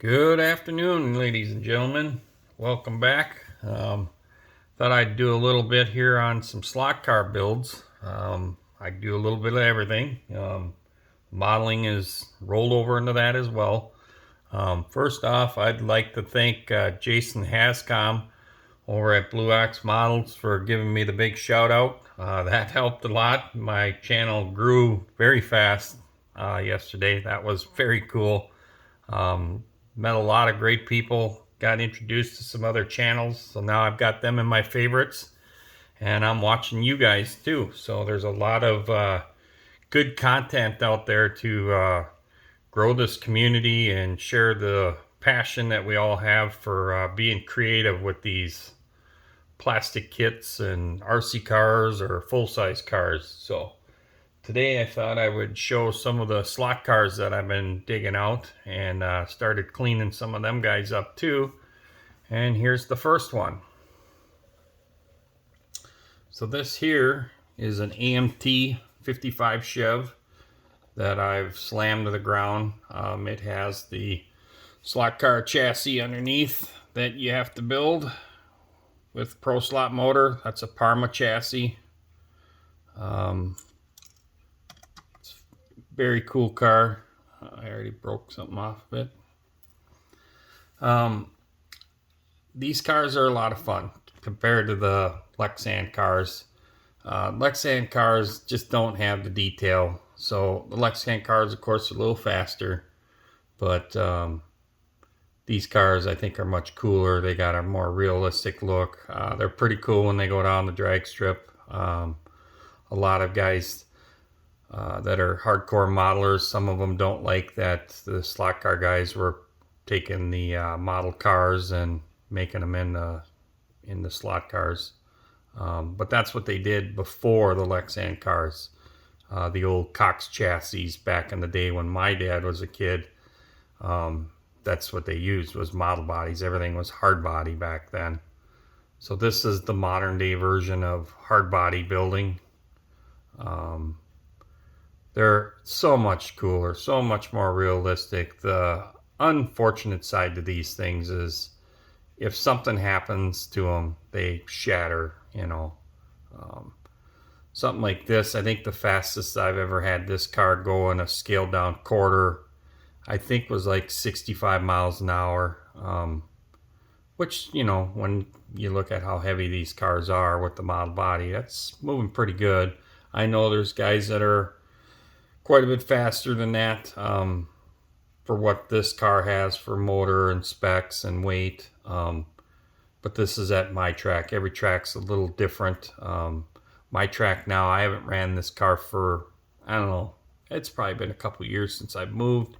Good afternoon, ladies and gentlemen. Welcome back. Thought I'd do a little bit here on some slot car builds. I do a little bit of everything. Modeling is rolled over into that as well. First off, I'd like to thank Jason Hascom over at Blue Ox Models for giving me the big shout out. That helped a lot. My channel grew very fast yesterday. That was very cool. Met a lot of great people, got introduced to some other channels, so now I've got them in my favorites, and I'm watching you guys too. So there's a lot of good content out there to grow this community and share the passion that we all have for being creative with these plastic kits and RC cars or full-size cars. So today I thought I would show some of the slot cars that I've been digging out, and started cleaning some of them guys up too. And here's the first one. So this here is an AMT 55 Chev that I've slammed to the ground. It has the slot car chassis underneath that you have to build with Pro Slot motor. That's a Parma chassis. Very cool car. I already broke something off of it. These cars are a lot of fun compared to the Lexan cars. Lexan cars just don't have the detail. So the Lexan cars, of course, are a little faster, but these cars I think are much cooler. They got a more realistic look. They're pretty cool when they go down the drag strip. A lot of guys that are hardcore modelers, some of them don't like that the slot car guys were taking the model cars and making them in the slot cars. But that's what they did before the Lexan cars. The old Cox chassis back in the day when my dad was a kid. That's what they used, was model bodies. Everything was hard body back then. So this is the modern day version of hard body building. They're so much cooler, so much more realistic. The unfortunate side to these things is if something happens to them, they shatter, you know. Something like this, I think the fastest I've ever had this car go in a scaled down quarter, I think was like 65 miles an hour. Which, you know, when you look at how heavy these cars are with the model body, that's moving pretty good. I know there's guys that are quite a bit faster than that for what this car has for motor and specs and weight. But this is at my track. Every track's a little different. My track now, I haven't ran this car for, I don't know, it's probably been a couple years since I've moved.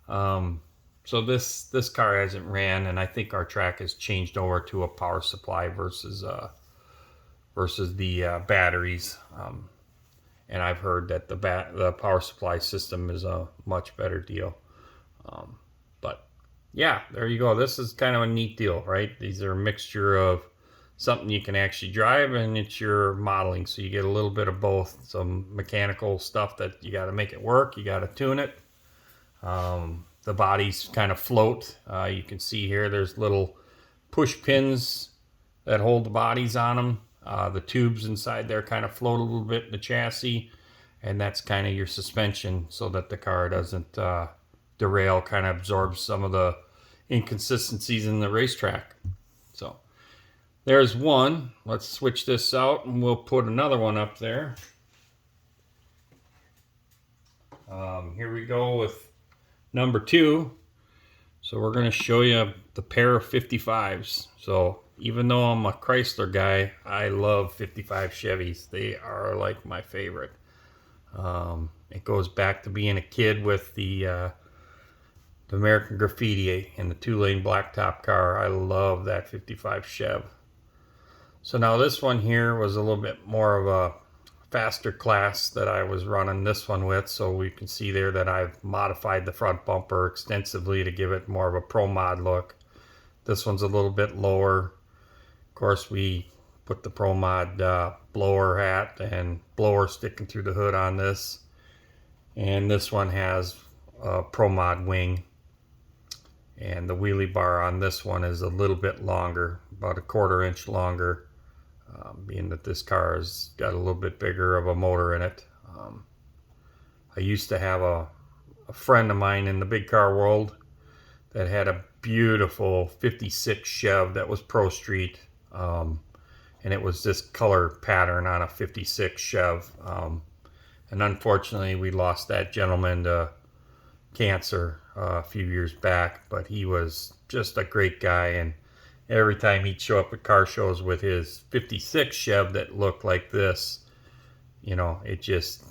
So this car hasn't ran, and I think our track has changed over to a power supply versus the batteries. And I've heard that the power supply system is a much better deal. But yeah, there you go. This is kind of a neat deal, right? These are a mixture of something you can actually drive, and it's your modeling. So you get a little bit of both. Some mechanical stuff that you got to make it work. You got to tune it. The bodies kind of float. You can see here there's little push pins that hold the bodies on them. The tubes inside there kind of float a little bit in the chassis, and that's kind of your suspension so that the car doesn't derail, kind of absorbs some of the inconsistencies in the racetrack. So there's one. Let's switch this out and we'll put another one up there. Here we go with number 2. So we're going to show you the pair of 55s. So even though I'm a Chrysler guy, I love 55 Chevys. They are like my favorite. It goes back to being a kid with the American Graffiti and the 2-lane blacktop car. I love that 55 Chev. So now this one here was a little bit more of a faster class that I was running this one with. So we can see there that I've modified the front bumper extensively to give it more of a pro mod look. This one's a little bit lower. Of course, we put the Pro Mod blower hat and blower sticking through the hood on this. And this one has a Pro Mod wing. And the wheelie bar on this one is a little bit longer, about a 1/4 inch longer, being that this car has got a little bit bigger of a motor in it. I used to have a friend of mine in the big car world that had a beautiful 56 Chev that was Pro Street, and it was this color pattern on a 56 Chev. And unfortunately, we lost that gentleman to cancer a few years back, but he was just a great guy, and every time he'd show up at car shows with his 56 Chev that looked like this, you know, it just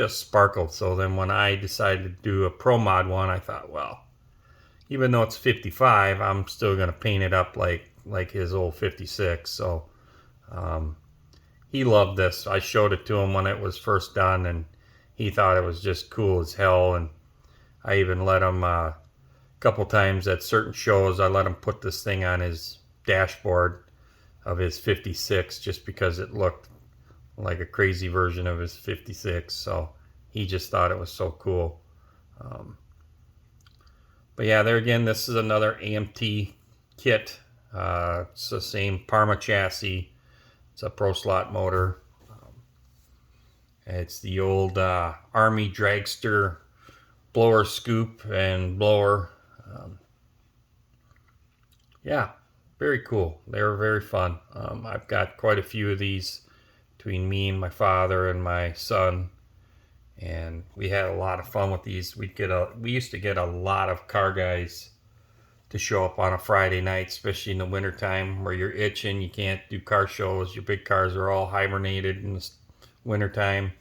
sparkled. So then when I decided to do a Pro Mod one, I thought, well, even though it's 55, I'm still going to paint it up like his old 56. So he loved this. I showed it to him when it was first done, and he thought it was just cool as hell. And I even let him a couple times at certain shows, I let him put this thing on his dashboard of his 56 just because it looked like a crazy version of his 56. So he just thought it was so cool. But yeah, there again, this is another AMT kit. It's the same Parma chassis. It's a Pro Slot motor. It's the old Army dragster blower scoop and blower. Yeah, very cool. They were very fun. I've got quite a few of these between me and my father and my son, and we had a lot of fun with these. We used to get a lot of car guys to show up on a Friday night, especially in the wintertime where you're itching, you can't do car shows, your big cars are all hibernated in the wintertime.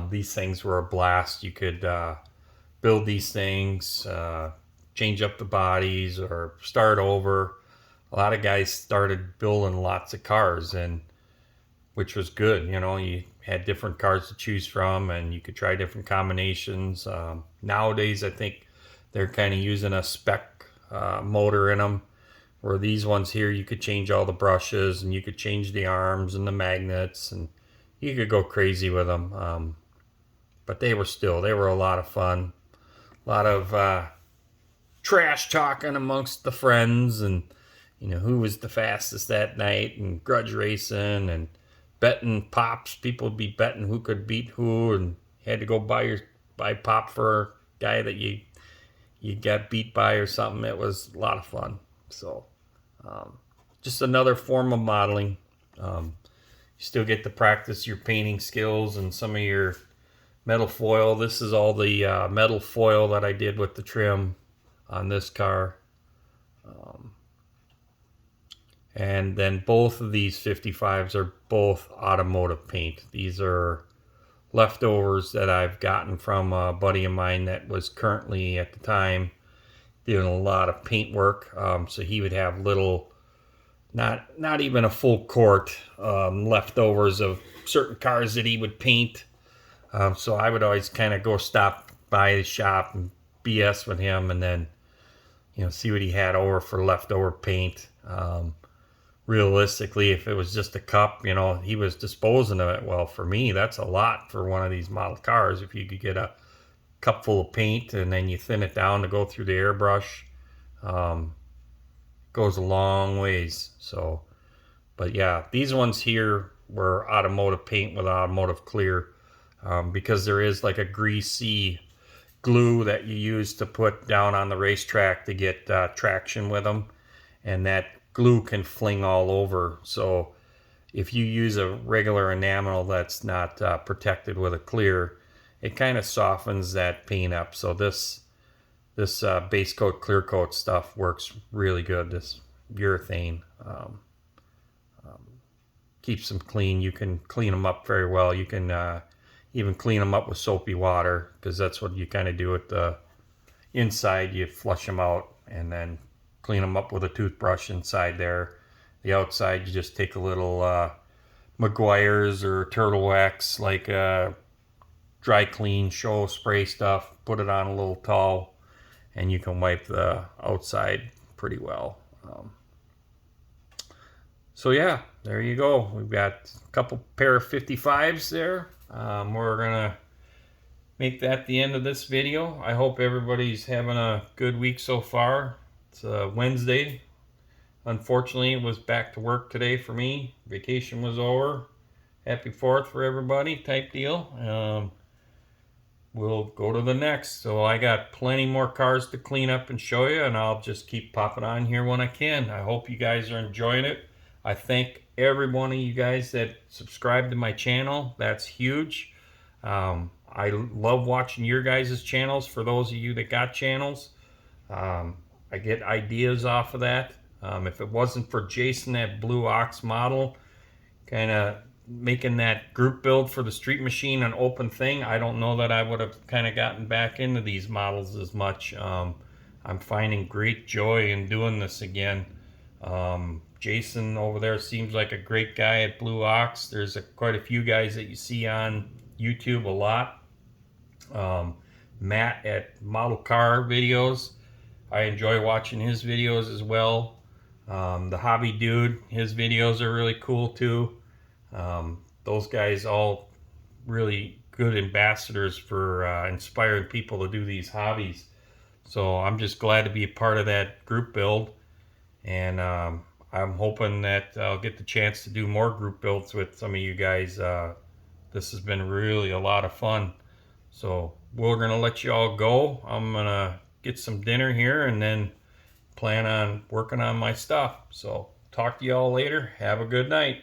These things were a blast. You could build these things, change up the bodies or start over. A lot of guys started building lots of cars, and which was good. You know, you had different cars to choose from and you could try different combinations. Nowadays, I think they're kind of using a spec motor in them, where these ones here you could change all the brushes and you could change the arms and the magnets and you could go crazy with them. But they were a lot of fun. A lot of trash talking amongst the friends, and you know, who was the fastest that night, and grudge racing and betting pops. People would be betting who could beat who, and you had to go buy pop for a guy that you got beat by or something. It was a lot of fun. So just another form of modeling. You still get to practice your painting skills and some of your metal foil. This is all the metal foil that I did with the trim on this car. And then both of these 55s are both automotive paint. These are leftovers that I've gotten from a buddy of mine that was currently at the time doing a lot of paint work. So he would have little, not even a full quart leftovers of certain cars that he would paint. So I would always kind of go stop by the shop and BS with him, and then, you know, see what he had over for leftover paint. Realistically, if it was just a cup, you know, he was disposing of it. Well, for me, that's a lot for one of these model cars. If you could get a cup full of paint and then you thin it down to go through the airbrush, goes a long ways. So, but yeah, these ones here were automotive paint with automotive clear, because there is like a greasy glue that you use to put down on the racetrack to get traction with them, and that glue can fling all over. So if you use a regular enamel that's not protected with a clear, it kind of softens that paint up. So this base coat, clear coat stuff works really good. This urethane keeps them clean. You can clean them up very well. You can even clean them up with soapy water, because that's what you kind of do with the inside. You flush them out and then clean them up with a toothbrush inside there. The outside, you just take a little Meguiar's or Turtle Wax, like dry clean show spray stuff, put it on a little towel, and you can wipe the outside pretty well. So yeah, there you go. We've got a couple pair of 55s there. We're gonna make that the end of this video. I hope everybody's having a good week so far. It's Wednesday. Unfortunately, it was back to work today for me. Vacation was over. Happy 4th for everybody type deal. We'll go to the next. So I got plenty more cars to clean up and show you, and I'll just keep popping on here when I can. I hope you guys are enjoying it. I thank every one of you guys that subscribe to my channel. That's huge. I love watching your guys' channels. For those of you that got channels, I get ideas off of that. If it wasn't for Jason, that Blue Ox model, kind of making that group build for the Street Machine an open thing, I don't know that I would have kind of gotten back into these models as much. I'm finding great joy in doing this again. Jason over there seems like a great guy at Blue Ox. There's quite a few guys that you see on YouTube a lot. Matt at Model Car Videos, I enjoy watching his videos as well. The Hobby Dude, his videos are really cool too. Those guys all really good ambassadors for inspiring people to do these hobbies. So I'm just glad to be a part of that group build, and I'm hoping that I'll get the chance to do more group builds with some of you guys. This has been really a lot of fun. So we're gonna let you all go. I'm gonna get some dinner here and then plan on working on my stuff. So talk to you all later. Have a good night.